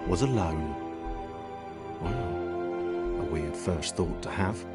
Was alone. Wow, a weird first thought to have.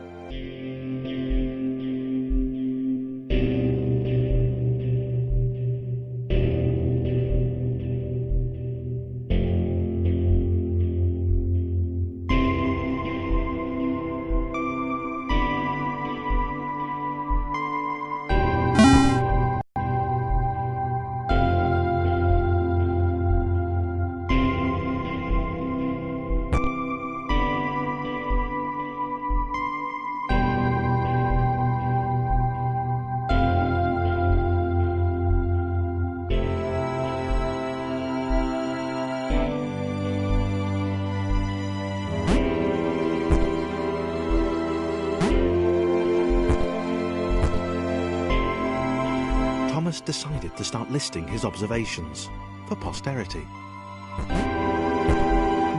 Tomas decided to start listing his observations for posterity.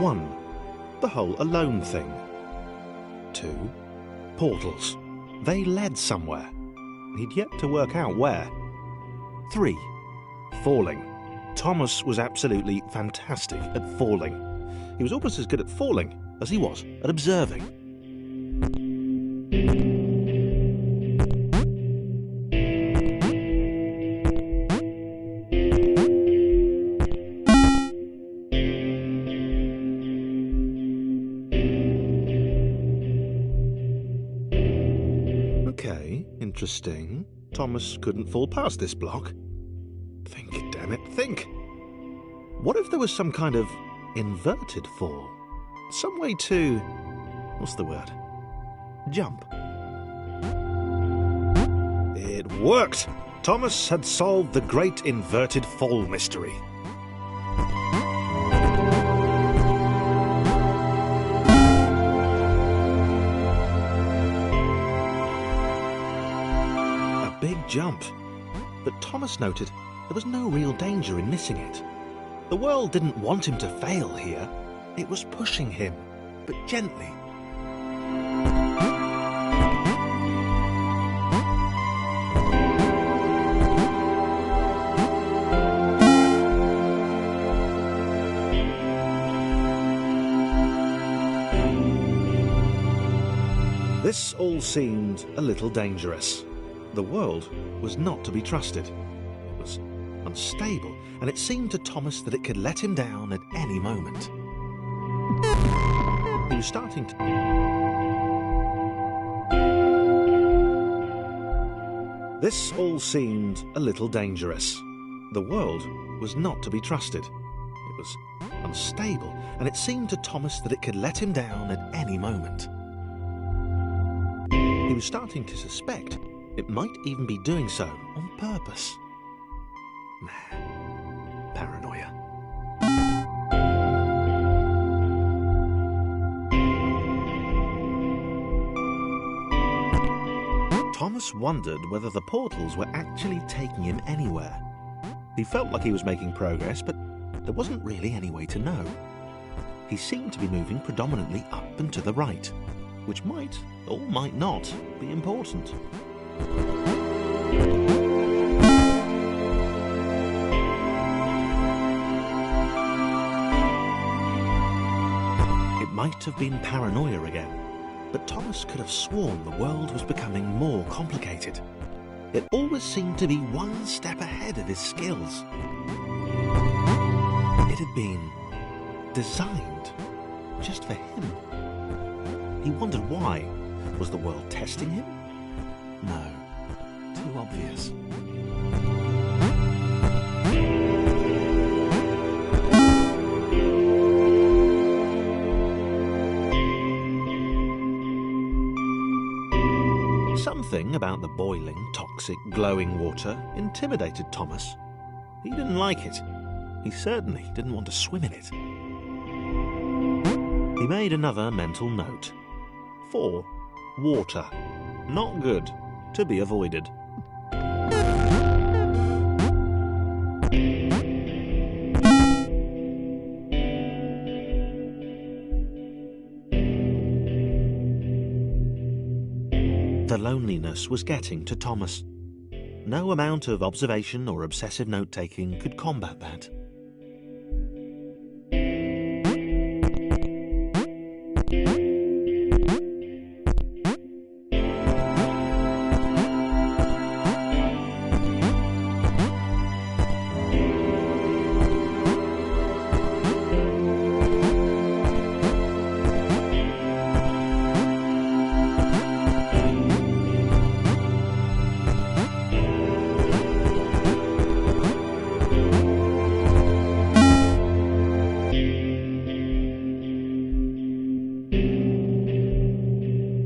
1. The whole alone thing. 2. Portals. They led somewhere. He'd yet to work out where. 3. Falling. Tomas was absolutely fantastic at falling. He was almost as good at falling as he was at observing. Okay, interesting. Tomas couldn't fall past this block. Think, damn it, think! What if there was some kind of inverted fall? Some way to... what's the word? Jump. It worked! Tomas had solved the great inverted fall mystery. A big jump. But Tomas noted there was no real danger in missing it. The world didn't want him to fail here. It was pushing him, but gently. This all seemed a little dangerous. The world was not to be trusted. It was unstable, and it seemed to Tomas that it could let him down at any moment. He was starting to... This all seemed a little dangerous. The world was not to be trusted. It was unstable, and it seemed to Thomas that it could let him down at any moment. He was starting to suspect it might even be doing so on purpose. Paranoia. Thomas wondered whether the portals were actually taking him anywhere. He felt like he was making progress, but there wasn't really any way to know. He seemed to be moving predominantly up and to the right, which might, or might not, be important. It might have been paranoia again, but Thomas could have sworn the world was becoming more complicated. It always seemed to be one step ahead of his skills. It had been designed just for him. He wondered why. Was the world testing him? No, too obvious. Something about the boiling, toxic, glowing water intimidated Thomas. He didn't like it. He certainly didn't want to swim in it. He made another mental note. 4. Water. Not good. To be avoided. The loneliness was getting to Thomas. No amount of observation or obsessive note-taking could combat that.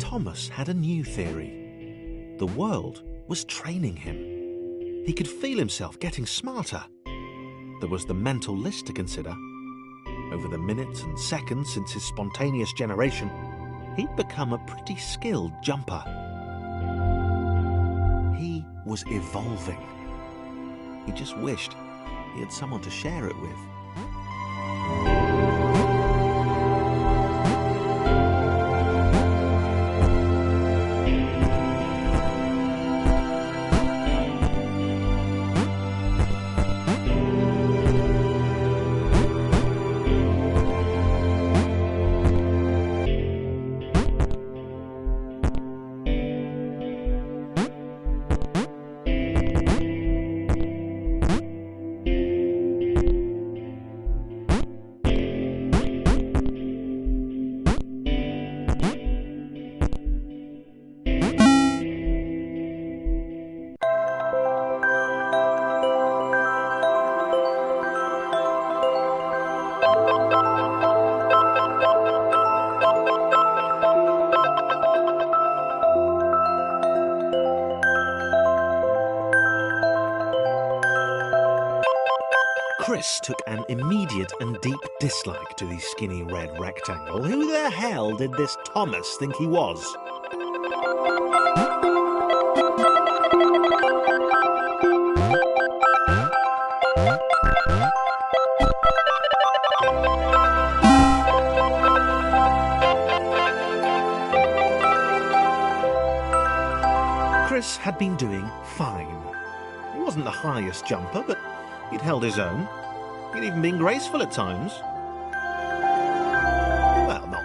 Thomas had a new theory. The world was training him. He could feel himself getting smarter. There was the mental list to consider. Over the minutes and seconds since his spontaneous generation, he'd become a pretty skilled jumper. He was evolving. He just wished he had someone to share it with. Chris took an immediate and deep dislike to the skinny red rectangle. Who the hell did this Thomas think he was? Chris had been doing fine. He wasn't the highest jumper, but he'd held his own. He'd even been graceful at times. Well, not